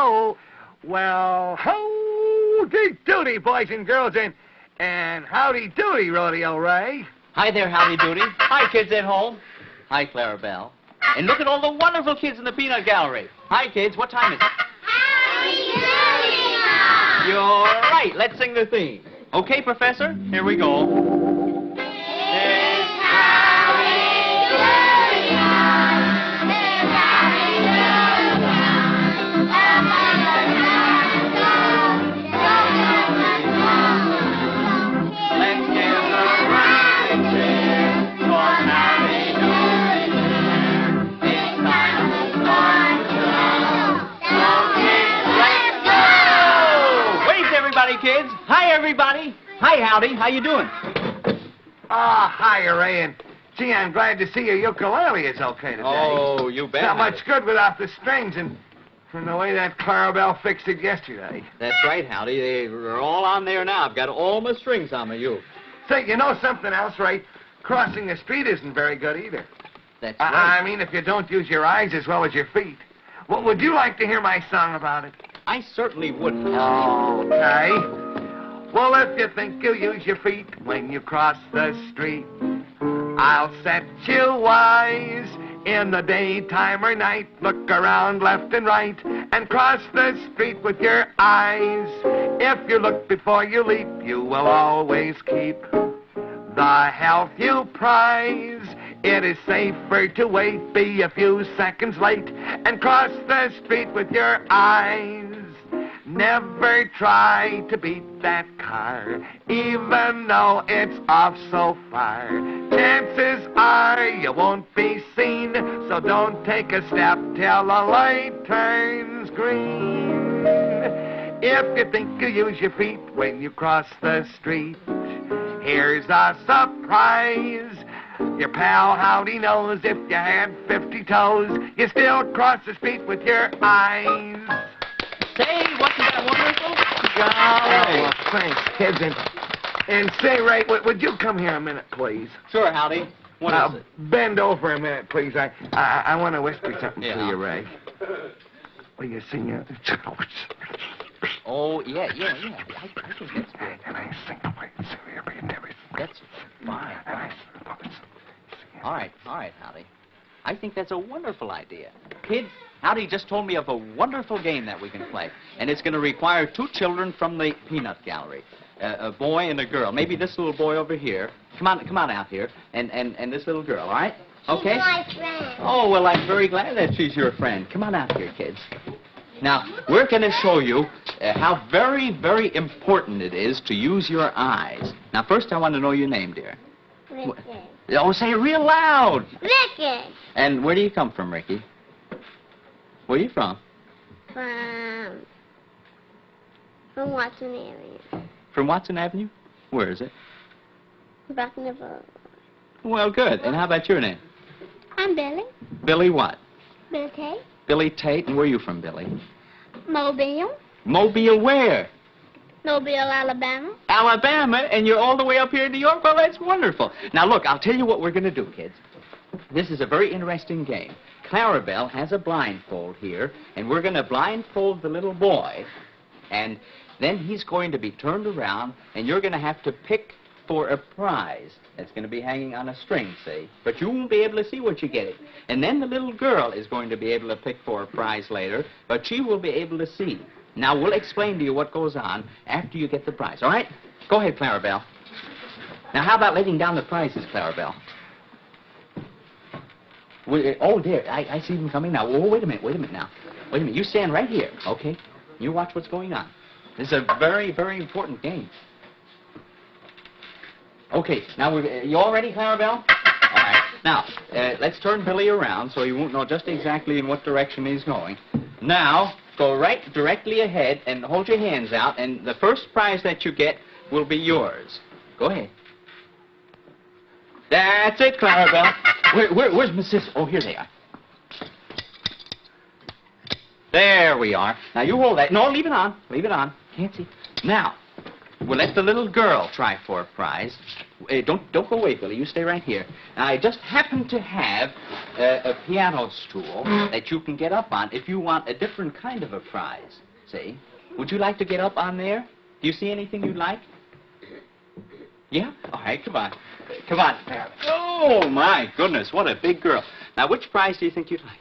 ho. Well, howdy doody, boys and girls, and howdy doody, Rodeo Ray. Hi there, Howdy Doody. Hi, kids at home. Hi, Clarabelle. And look at all the wonderful kids in the peanut gallery. Hi, kids. What time is it? Howdy Doody! You're right. Let's sing the theme. Okay, Professor? Here we go. Kids. Hi, everybody. Hi, Howdy. How you doing? Hi, Ray, and gee, I'm glad to see your ukulele is okay today. Oh, you bet. Not much good without the strings, and from the way that Clarabelle fixed it yesterday. That's right, Howdy. They're all on there now. I've got all my strings on my uke. Say, you know something else, Ray? Crossing the street isn't very good either. That's right. I mean, if you don't use your eyes as well as your feet. What would you like to hear my song about it? I certainly would, Howdy. Okay. Well, if you think you'll use your feet when you cross the street, I'll set you wise. In the daytime or night, look around left and right and cross the street with your eyes. If you look before you leap, you will always keep the health you prize. It is safer to wait, be a few seconds late, and cross the street with your eyes. Never try to beat that car, even though it's off so far. Chances are you won't be seen, so don't take a step till the light turns green. If you think you use your feet when you cross the street, here's a surprise. Your pal Howdy knows if you had 50 toes, you still cross the street with your eyes. Say, wasn't that wonderful? Oh, well, thanks, kids. And say, Ray, would you come here a minute, please? Sure, Howdy. What is it? Bend over a minute, please. I want to whisper something to you, Ray. Will you sing it? Oh, yeah. I think that's good. And I sing away. That's fine. All right, Howdy. I think that's a wonderful idea. Kids, Howdy just told me of a wonderful game that we can play. And it's going to require two children from the peanut gallery. A boy and a girl. Maybe this little boy over here. Come on out here. And this little girl, all right? Okay? She's my friend. Oh, well, I'm very glad that she's your friend. Come on out here, kids. Now, we're going to show you how very, very important it is to use your eyes. Now, first, I want to know your name, dear. Ricky. Oh, say it real loud. Ricky. And where do you come from, Ricky? Where are you from? From Watson Avenue. From Watson Avenue? Where is it? Back in the boat. Well, good. And how about your name? I'm Billy. Billy what? Billy Tate. Billy Tate. And where are you from, Billy? Mobile. Mobile where? Mobile, Alabama. Alabama, and you're all the way up here in New York? Well, that's wonderful. Now, look, I'll tell you what we're going to do, kids. This is a very interesting game. Clarabelle has a blindfold here, and we're going to blindfold the little boy, and then he's going to be turned around, and you're going to have to pick for a prize that's going to be hanging on a string, see? But you won't be able to see what you're getting. And then the little girl is going to be able to pick for a prize later, but she will be able to see. Now, we'll explain to you what goes on after you get the prize, all right? Go ahead, Clarabelle. Now, how about letting down the prizes, Clarabelle? Oh, dear, I see them coming now. Oh, wait a minute now. Wait a minute, you stand right here, okay? You watch what's going on. This is a very, very important game. Okay, now, you all ready, Clarabelle? All right. Now, let's turn Billy around so he won't know just exactly in what direction he's going. Now, go right directly ahead and hold your hands out, and the first prize that you get will be yours. Go ahead. That's it, Clarabelle. Where's Miss Sis? Oh, here they are. There we are. Now, you hold that. No, leave it on. Leave it on. Can't see. Now, we'll let the little girl try for a prize. Don't go away, Billy. You stay right here. I just happen to have a piano stool that you can get up on if you want a different kind of a prize. See? Would you like to get up on there? Do you see anything you'd like? Yeah? All right, come on. Come on. Oh, my goodness, what a big girl. Now, which prize do you think you'd like?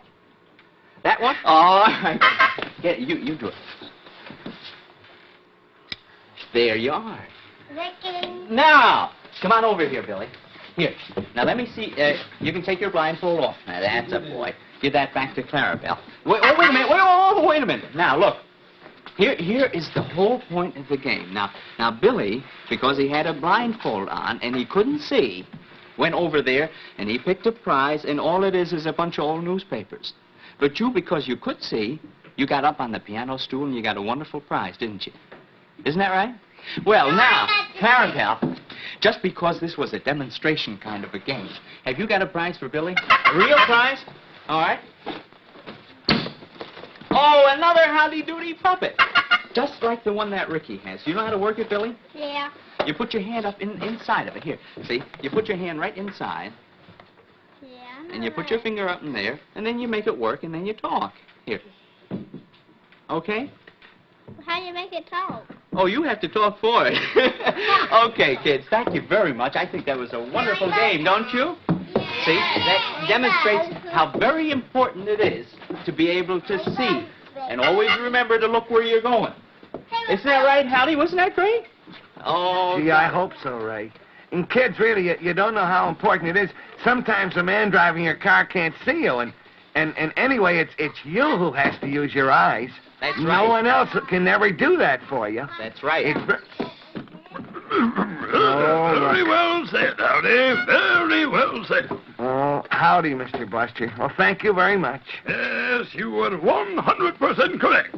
That one? All right. Get it. You do it. There you are. Ricky. Now, come on over here, Billy. Here. Now, let me see. You can take your blindfold off. Now, that's a boy. Give that back to Clarabelle. Wait a minute. Wait a minute. Now, look. Here is the whole point of the game. Now, Billy, because he had a blindfold on and he couldn't see, went over there and he picked a prize, and all it is a bunch of old newspapers. But you, because you could see, you got up on the piano stool and you got a wonderful prize, didn't you? Isn't that right? Well, now, Clarabelle, just because this was a demonstration kind of a game, have you got a prize for Billy? A real prize? All right. Oh, another Howdy Doody puppet. Just like the one that Ricky has. You know how to work it, Billy? Yeah. You put your hand up inside of it. Here, see? You put your hand right inside, Yeah. and you put your finger up in there, and then you make it work, and then you talk. Here. Okay? How do you make it talk? Oh, you have to talk for it. Okay, kids, thank you very much. I think that was a wonderful game, don't you? See, that demonstrates how very important it is to be able to see. And always remember to look where you're going. Isn't that right, Howdy? Wasn't that great? Oh, Gee, I hope so, Ray. And kids, really, you don't know how important it is. Sometimes a man driving your car can't see you, and anyway, it's you who has to use your eyes. That's No right. one else can never do that for you. That's right. Very well said, Howdy. Very well said. Oh, howdy, Mr. Buster. Well, thank you very much. Yes, you were 100% correct.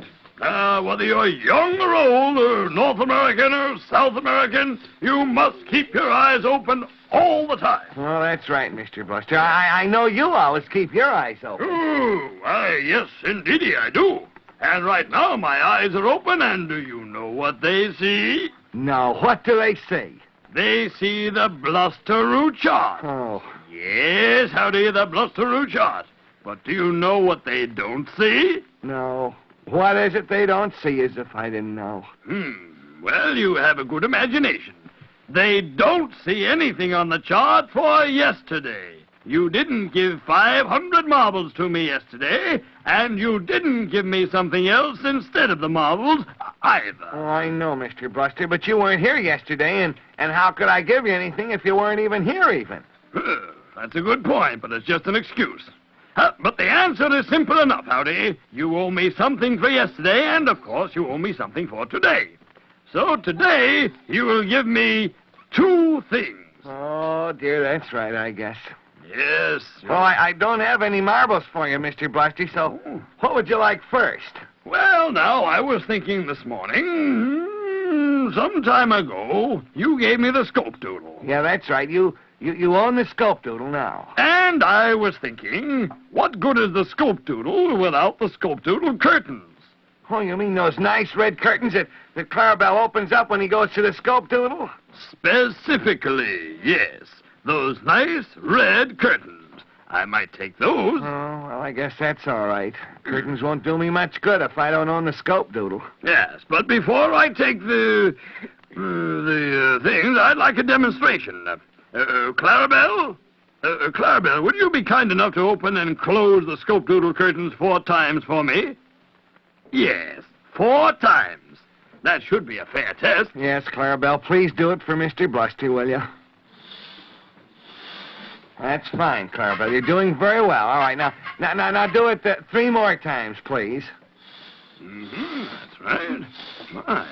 Whether you're young or old, or North American or South American, you must keep your eyes open all the time. Well, that's right, Mr. Buster. I know you always keep your eyes open. Oh, yes, indeedy I do. And right now my eyes are open, and do you know what they see? No, what do they see? They see the Blusteroo chart. Oh, Yes, Howdy, the Blusteroo chart. But do you know what they don't see? no. What is it they don't see, as if I didn't know? Well, you have a good imagination. They don't see anything on the chart for yesterday. You didn't give 500 marbles to me yesterday, and you didn't give me something else instead of the marbles either. Oh, I know, Mr. Buster, but you weren't here yesterday, and how could I give you anything if you weren't even here even? That's a good point, but it's just an excuse. But the answer is simple enough, Howdy. You owe me something for yesterday, and of course you owe me something for today. So today, you will give me 2 things. Oh, dear, that's right, I guess. Yes. Well, I don't have any marbles for you, Mr. Buster, so what would you like first? Well, now, I was thinking this morning, some time ago, you gave me the scope doodle. Yeah, that's right. You own the scope doodle now. And I was thinking, what good is the scope doodle without the scope doodle curtains? Oh, you mean those nice red curtains that Clarabelle opens up when he goes to the scope doodle? Specifically, yes. Those nice red curtains. I might take those. Oh, well, I guess that's all right. Curtains won't do me much good if I don't own the scope doodle. Yes, but before I take the things, I'd like a demonstration. Clarabelle? Clarabelle, would you be kind enough to open and close the scope doodle curtains 4 times for me? Yes, 4 times. That should be a fair test. Yes, Clarabelle, please do it for Mr. Buster, will you? That's fine, Clarabelle. You're doing very well. All right, now do it 3 more times, please. That's right. My.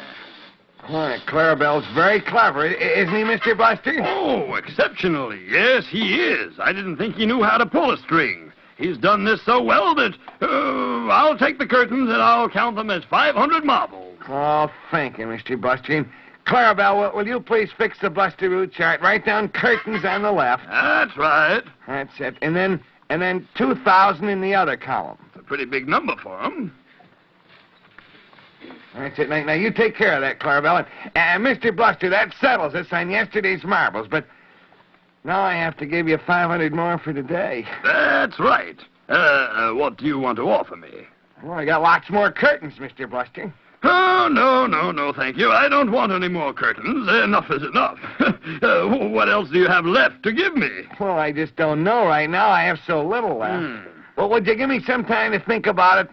All right, Clarabelle's very clever, isn't he, Mr. Buster? Oh, exceptionally. Yes, he is. I didn't think he knew how to pull a string. He's done this so well that I'll take the curtains and I'll count them as 500 marbles. Oh, thank you, Mr. Buster. And Clarabelle, will you please fix the Blusteroo chart right down curtains on the left? That's right. That's it. And then 2,000 in the other column. It's a pretty big number for him. That's it. Now you take care of that, Clarabelle. And Mr. Buster, that settles us on yesterday's marbles. But Now I have to give you 500 more for today. That's right. What do you want to offer me? Well, I got lots more curtains, Mr. Bluster. Oh, no, thank you. I don't want any more curtains. Enough is enough. What else do you have left to give me? Well, I just don't know right now. I have so little left. Well, would you give me some time to think about it,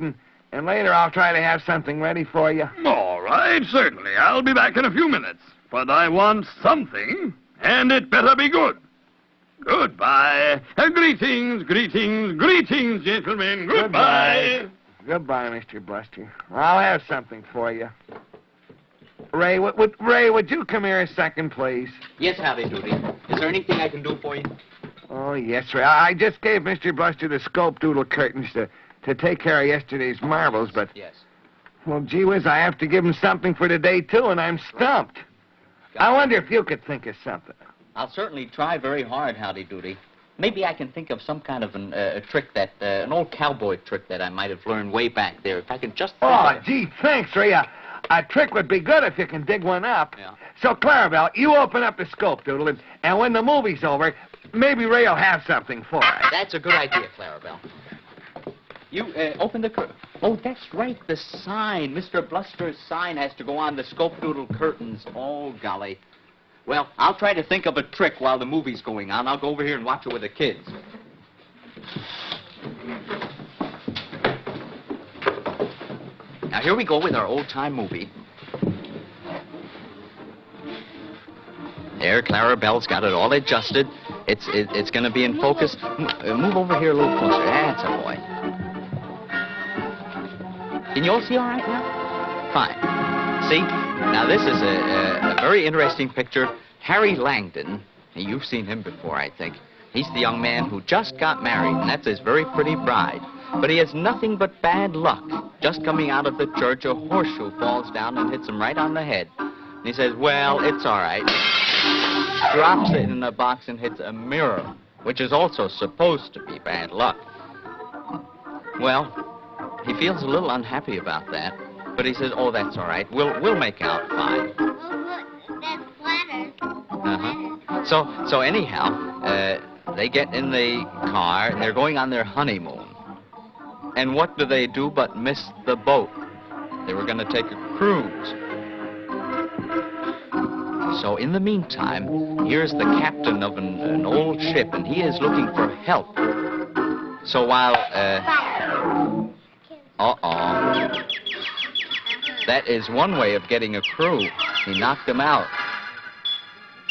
and later I'll try to have something ready for you? All right, certainly. I'll be back in a few minutes. But I want something, and it better be good. Goodbye. Greetings, gentlemen. Goodbye. Goodbye, Mr. Bluster. I'll have something for you. Ray, would you come here a second, please? Yes, Howdy, Doody. Is there anything I can do for you? Oh, yes, Ray. I just gave Mr. Bluster the scope doodle curtains to take care of yesterday's marbles, but... Yes. Well, gee whiz, I have to give him something for today, too, and I'm stumped. I wonder if you could think of something. I'll certainly try very hard, Howdy Doody. Maybe I can think of some kind of a trick an old cowboy trick that I might have learned way back there. If I could just think of it. Gee, thanks, Ray. A trick would be good if you can dig one up. Yeah. So, Clarabelle, you open up the scope doodle, and when the movie's over, maybe Ray will have something for us. That's a good idea, Clarabelle. You open the curtain. Oh, that's right, the sign. Mr. Bluster's sign has to go on the scope doodle curtains. Oh, golly. Well, I'll try to think of a trick while the movie's going on. I'll go over here and watch it with the kids. Now, here we go with our old-time movie. There, Clarabelle's got it all adjusted. It's going to be in focus. Move over here a little closer. That's a boy. Can you all see all right now? Fine. See? Now, this is a very interesting picture. Harry Langdon, you've seen him before, I think. He's the young man who just got married, and that's his very pretty bride. But he has nothing but bad luck. Just coming out of the church, a horseshoe falls down and hits him right on the head. And he says, well, it's all right. Drops it in a box and hits a mirror, which is also supposed to be bad luck. Well, he feels a little unhappy about that. But he says, oh, that's all right. We'll make out fine. Oh, look, that's flatters. Uh-huh. So anyhow, they get in the car, and they're going on their honeymoon. And what do they do but miss the boat? They were going to take a cruise. So in the meantime, here's the captain of an old ship, and he is looking for help. So while, that is one way of getting a crew. He knocked them out.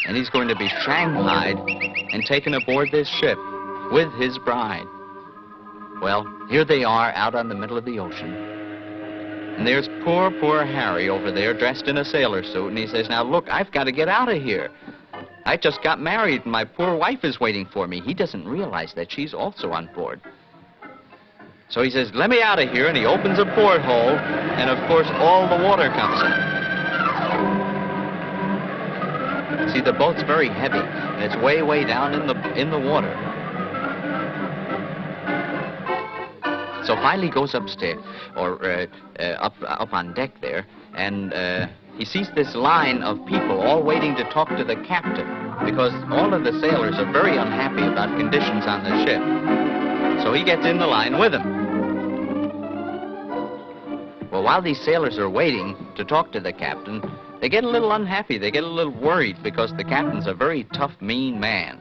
And he's going to be shanghaied and taken aboard this ship with his bride. Well, here they are out on the middle of the ocean. And there's poor Harry over there dressed in a sailor suit. And he says, now, look, I've got to get out of here. I just got married and my poor wife is waiting for me. He doesn't realize that she's also on board. So he says, let me out of here, and he opens a porthole, and of course all the water comes in. See, the boat's very heavy, and it's way down in the water. So finally goes upstairs, or up on deck there, and he sees this line of people all waiting to talk to the captain, because all of the sailors are very unhappy about conditions on the ship. So he gets in the line with them. Well, while these sailors are waiting to talk to the captain, they get a little unhappy. They get a little worried because the captain's a very tough, mean man.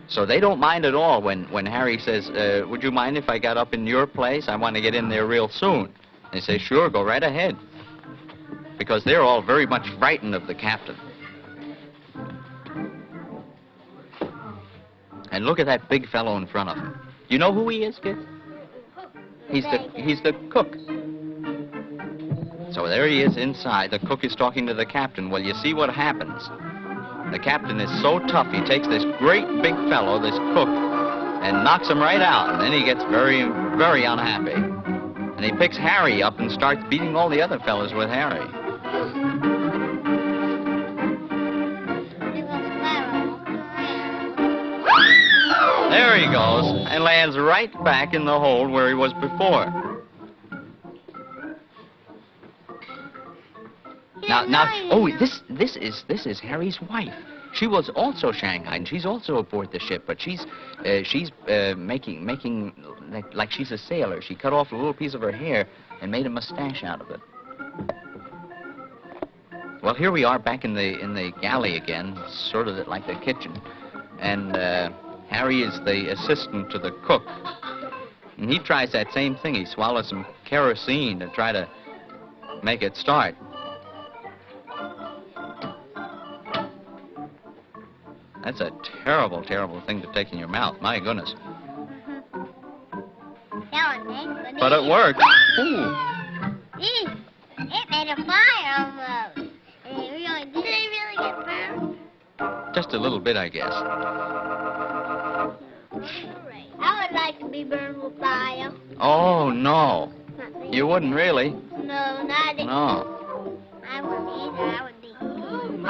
So they don't mind at all when Harry says, would you mind if I got up in your place? I want to get in there real soon. They say, sure, go right ahead. Because they're all very much frightened of the captain. And look at that big fellow in front of him. You know who he is, kids? He's the cook. So there he is inside. The cook is talking to the captain. Well, you see what happens. The captain is so tough, he takes this great big fellow, this cook, and knocks him right out. And then he gets very unhappy. And he picks Harry up and starts beating all the other fellows with Harry. There he goes, and lands right back in the hole where he was before. Now, oh, this is Harry's wife. She was also shanghaied, and she's also aboard the ship, but she's making like she's a sailor. She cut off a little piece of her hair and made a mustache out of it. Well, here we are back in the galley again, sort of like the kitchen, and Harry is the assistant to the cook, and he tries that same thing. He swallows some kerosene to try to make it start. That's a terrible, terrible thing to take in your mouth. My goodness. But it worked. Ooh. It made a fire almost. Did it really get burned? Just a little bit, I guess. I would like to be burned with fire. Oh, no. You wouldn't really. No, not it. No. I wouldn't either. I would be.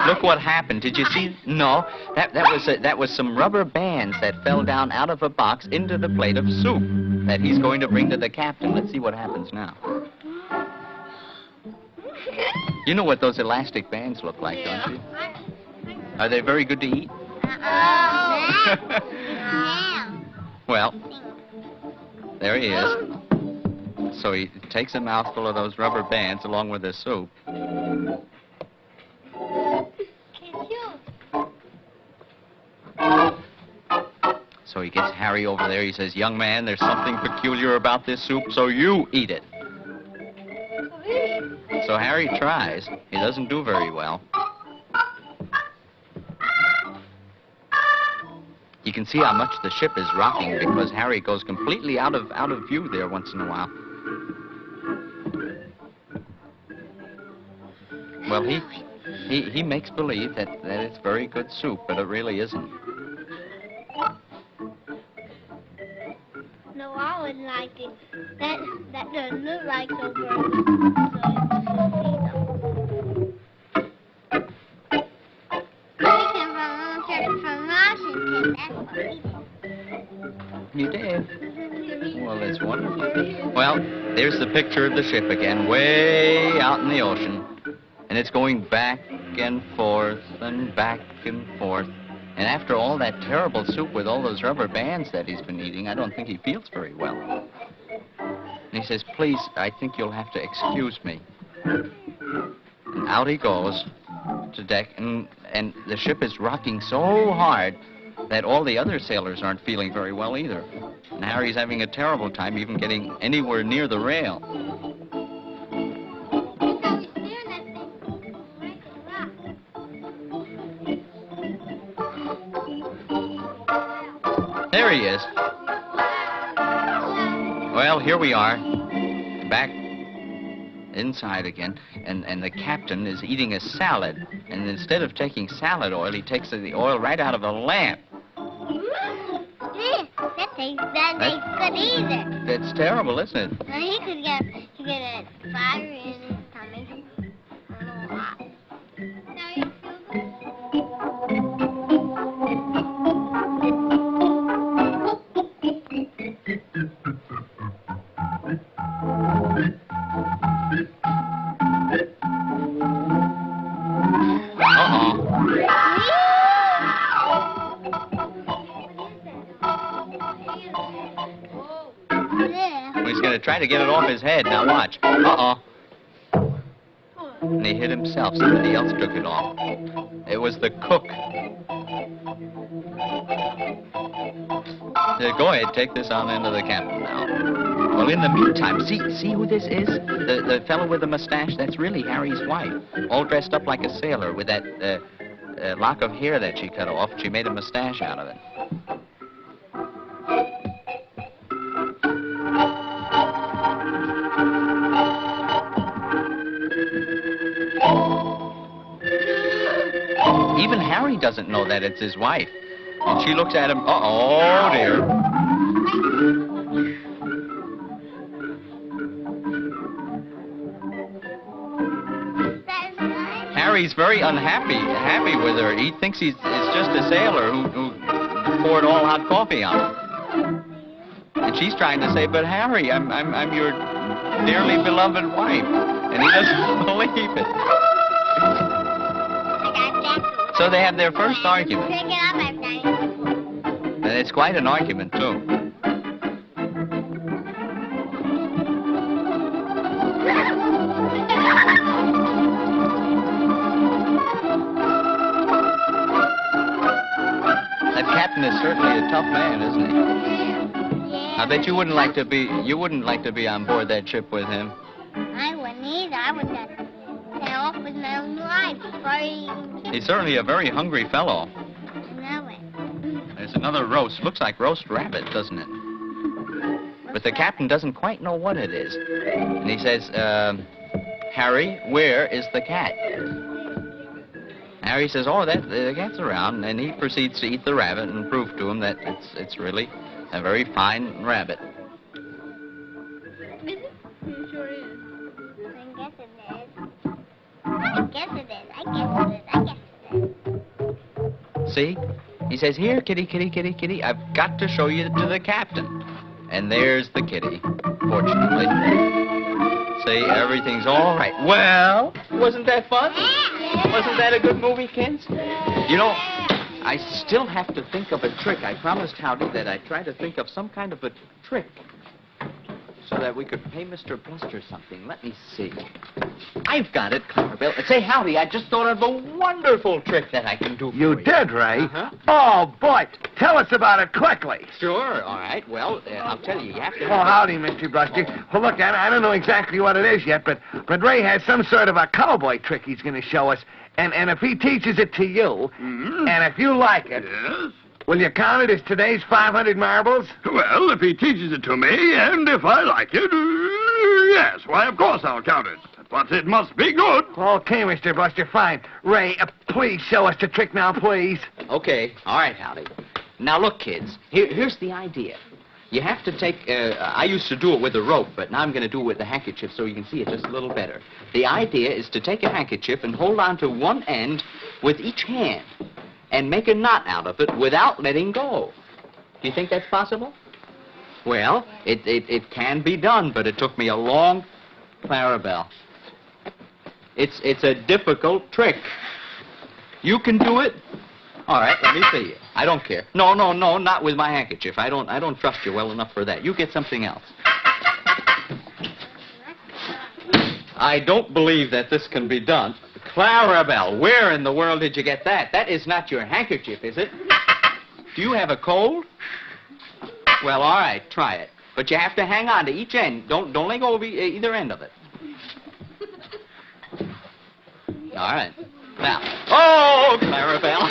Look what happened. Did you see? No. That was some rubber bands that fell down out of a box into the plate of soup that he's going to bring to the captain. Let's see what happens now. You know what those elastic bands look like, don't you? Are they very good to eat? Well, there he is. So he takes a mouthful of those rubber bands along with the soup. So he gets Harry over there. He says, "Young man, there's something peculiar about this soup, so you eat it." So Harry tries. He doesn't do very well. You can see how much the ship is rocking because Harry goes completely out of view there once in a while. Well, he makes believe that it's very good soup, but it really isn't. No, I wouldn't like it. That doesn't look like so good. You did? Well, that's wonderful. Well, there's the picture of the ship again, way out in the ocean. And it's going back and forth and back and forth. And after all that terrible soup with all those rubber bands that he's been eating, I don't think he feels very well. And he says, "Please, I think you'll have to excuse me." And out he goes to deck, and the ship is rocking so hard that all the other sailors aren't feeling very well either. And Harry's having a terrible time even getting anywhere near the rail. There he is. Well, here we are, back inside again, and the captain is eating a salad. And instead of taking salad oil, he takes the oil right out of a lamp. That tastes good either. That's terrible, isn't it? Now he could get a fire in his stomach. A little hot. Now you He's going to try to get it off his head. Now watch. Uh-oh. And he hit himself. Somebody else took it off. It was the cook. Go ahead, take this on into the captain now. Well, in the meantime, see who this is? The fellow with the mustache? That's really Harry's wife. All dressed up like a sailor with that lock of hair that she cut off. She made a mustache out of it. Even Harry doesn't know that it's his wife. And she looks at him, oh dear. Harry's very happy with her. He thinks he's just a sailor who poured all hot coffee on him. And she's trying to say, but Harry, I'm your dearly beloved wife. And he doesn't believe it. So they have their first argument. Pick it up, I've done it before. And it's quite an argument, too. That captain is certainly a tough man, isn't he? Yeah. I bet you wouldn't like to be on board that ship with him. I wouldn't either. I would just stay off with my own life before I even kiss. He's certainly a very hungry fellow. I know it. There's another roast. Looks like roast rabbit, doesn't it? But the captain doesn't quite know what it is. And he says, Harry, where is the cat? Harry says, oh, the cat's around. And he proceeds to eat the rabbit and prove to him that it's really a very fine rabbit. It sure is. I guess it is. I guess it is. I guess it is. I guess it is. See? He says, here, kitty, kitty, kitty, kitty, I've got to show you to the captain. And there's the kitty, fortunately. See, everything's all right. Well, wasn't that fun? Wasn't that a good movie, kids? You know, I still have to think of a trick. I promised Howdy that I'd try to think of some kind of a trick so that we could pay Mr. Bluster something. Let me see. I've got it, Clarabelle. Say, Howdy, I just thought of a wonderful trick that I can do for you. You did, Ray? Uh-huh. Oh, boy. Tell us about it quickly. Sure, all right. Well, I'll tell you, you have to... Oh, howdy, Mr. Bluster. Well, look, I don't know exactly what it is yet, but Ray has some sort of a cowboy trick he's going to show us. And if he teaches it to you, and if you like it, Yes? will you count it as today's 500 marbles? Well, if he teaches it to me, and if I like it, yes, why, of course I'll count it. But it must be good. Okay, Mr. Bluster, fine. Ray, please show us the trick now, please. Okay, all right, Howdy. Now, look, kids, here's the idea. You have to take, I used to do it with a rope, but now I'm going to do it with a handkerchief so you can see it just a little better. The idea is to take a handkerchief and hold on to one end with each hand and make a knot out of it without letting go. Do you think that's possible? Well, it can be done, but it took me a long... Clarabelle. It's a difficult trick. You can do it? All right, let me see you. I don't care. No, not with my handkerchief. I don't trust you well enough for that. You get something else. I don't believe that this can be done. Clarabelle, where in the world did you get that? That is not your handkerchief, is it? Do you have a cold? Well, all right, try it. But you have to hang on to each end. Don't let go of either end of it. All right. Now, oh, Clarabelle.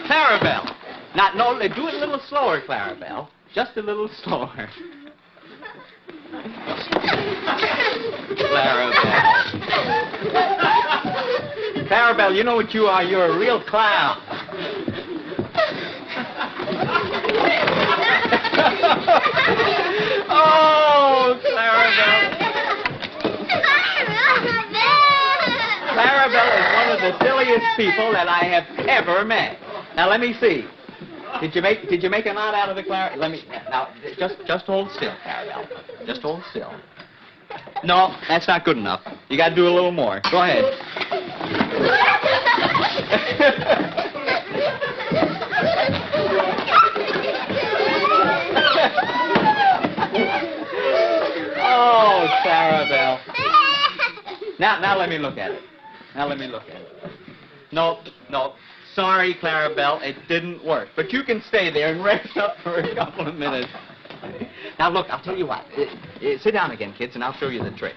Clarabelle. Now, no, do it a little slower, Clarabelle. Just a little slower. Clarabelle. Clarabelle, you know what you are? You're a real clown. Oh, Clarabelle. Clarabelle is one of the silliest people that I have ever met. Now, let me see. Did you make a knot out of the now, just hold still, Clarabelle. Just hold still. No, that's not good enough. You got to do a little more. Go ahead. Oh, Clarabelle. Now let me look at it. Nope. Sorry, Clarabelle, it didn't work. But you can stay there and rest up for a couple of minutes. Now, look, I'll tell you what. Sit down again, kids, and I'll show you the trick.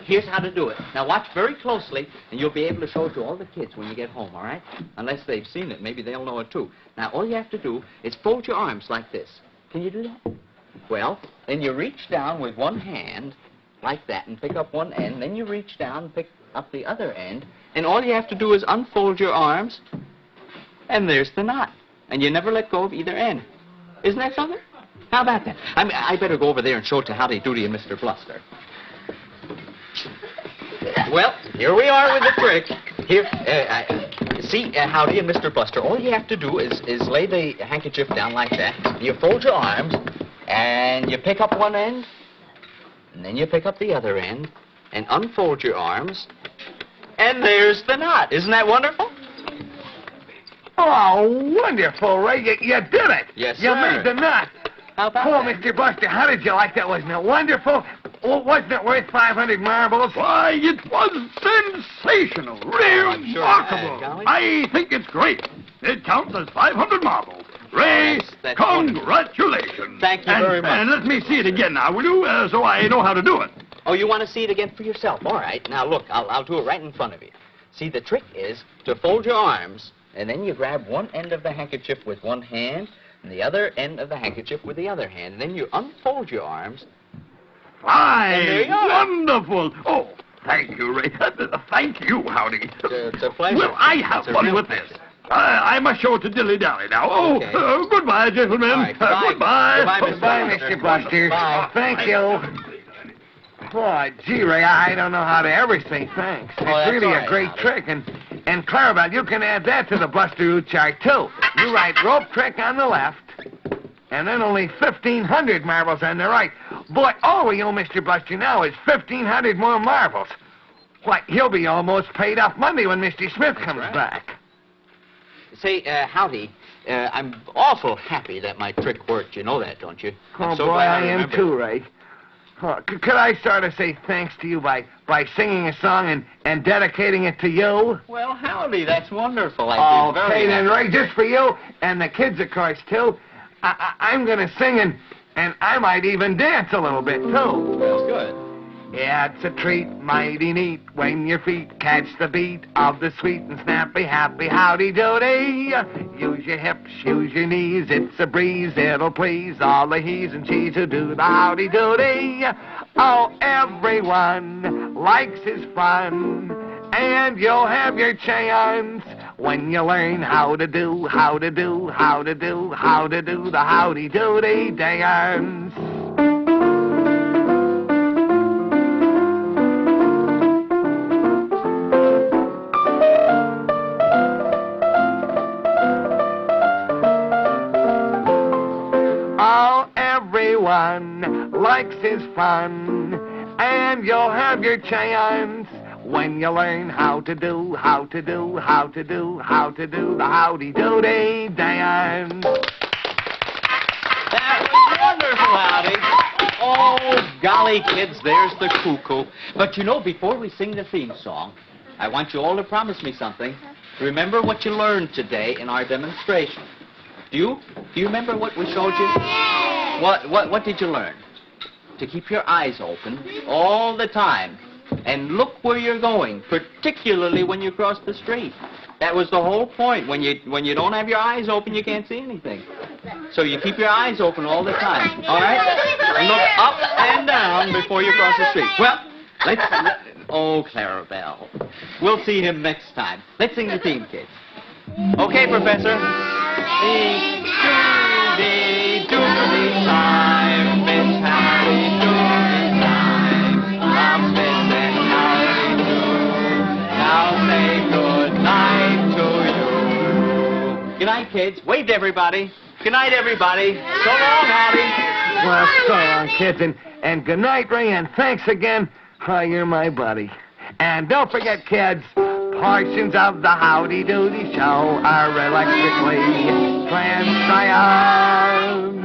Here's how to do it. Now, watch very closely, and you'll be able to show it to all the kids when you get home, all right? Unless they've seen it. Maybe they'll know it, too. Now, all you have to do is fold your arms like this. Can you do that? Well, then you reach down with one hand, like that, and pick up one end. Then you reach down and pick up the other end. And all you have to do is unfold your arms, and there's the knot. And you never let go of either end. Isn't that something? How about that? I better go over there and show it to Howdy, Doody, and Mr. Bluster. Well, here we are with the trick. Here, see, Howdy and Mr. Bluster, all you have to do is lay the handkerchief down like that. You fold your arms, and you pick up one end, and then you pick up the other end, and unfold your arms, and there's the knot. Isn't that wonderful? Oh, wonderful, Ray. You did it. Yes, You sir. made the nut. How about Oh, that? Mr. Buster, how did you like that? Wasn't it wonderful? Well, wasn't it worth 500 marbles? Why, it was sensational. I'm sure Remarkable. it has, Golly. I think it's great. It counts as 500 marbles. Ray, That's congratulations. Thank you very much. And let me see it again now, will you? So I know how to do it. Oh, you want to see it again for yourself? All right. Now, look, I'll do it right in front of you. See, the trick is to fold your arms, and then you grab one end of the handkerchief with one hand, and the other end of the handkerchief with the other hand. And then you unfold your arms. And there Fine. you are. Wonderful. Oh, thank you, Ray. Thank you, Howdy. It's a pleasure. Well, I have It's a fun real with this. pleasure. I must show it to Dilly-Dally now. Oh, Okay. Goodbye, gentlemen. All right, goodbye. Goodbye. Goodbye, Mr. Goodbye, Buster. Mr. Buster. Bye. Thank you. Oh, gee, Ray, I don't know how to ever say thanks. Oh, It's that's really all a right, great Howdy. trick. And Clarabelle, you can add that to the Buster Root chart, too. You write rope trick on the left, and then only 1,500 marbles on the right. Boy, all we owe Mr. Buster now is 1,500 more marbles. Why, he'll be almost paid off Monday when Mr. Smith comes right. back. Say, Howdy, I'm awful happy that my trick worked. You know that, don't you? I'm Oh, so boy, glad I am remembered. too, Ray. Could I sort of say thanks to you by singing a song and dedicating it to you? Well, Howdy, that's wonderful. I'd be Okay, very then, happy. Ray, just for you and the kids, of course, too. I'm going to sing and I might even dance a little bit, too. Well, good. Yeah, it's a treat, mighty neat, when your feet catch the beat of the sweet and snappy, happy howdy-doody. Use your hips, use your knees, it's a breeze, it'll please all the he's and she's who do the howdy-doody. Oh, everyone likes his fun, and you'll have your chance when you learn how to do the howdy-doody dance. Oh, everyone likes his fun, and you'll have your chance when you learn how to do the howdy-doody dance. That was wonderful, Howdy. Oh, golly, kids, there's the cuckoo. But you know, before we sing the theme song, I want you all to promise me something. Remember what you learned today in our demonstration. Do you remember what we showed you? What did you learn? To keep your eyes open all the time and look where you're going, particularly when you cross the street. That was the whole point. When you don't have your eyes open, you can't see anything. So you keep your eyes open all the time, all right? And look up and down before you cross the street. Well, oh, Clarabelle. We'll see him next time. Let's sing the theme, kids. Okay, Professor. Doody, doody time, it's happy doody time. Now Smith and Howdy do. Now say good night to you. Good night, kids. Wave to everybody. Good night, everybody. So long, Howdy. Well, so long, kids, and good night, Ray, and thanks again. Oh, you're my buddy. And don't forget, kids, portions of the Howdy Doody Show are electrically transcribed.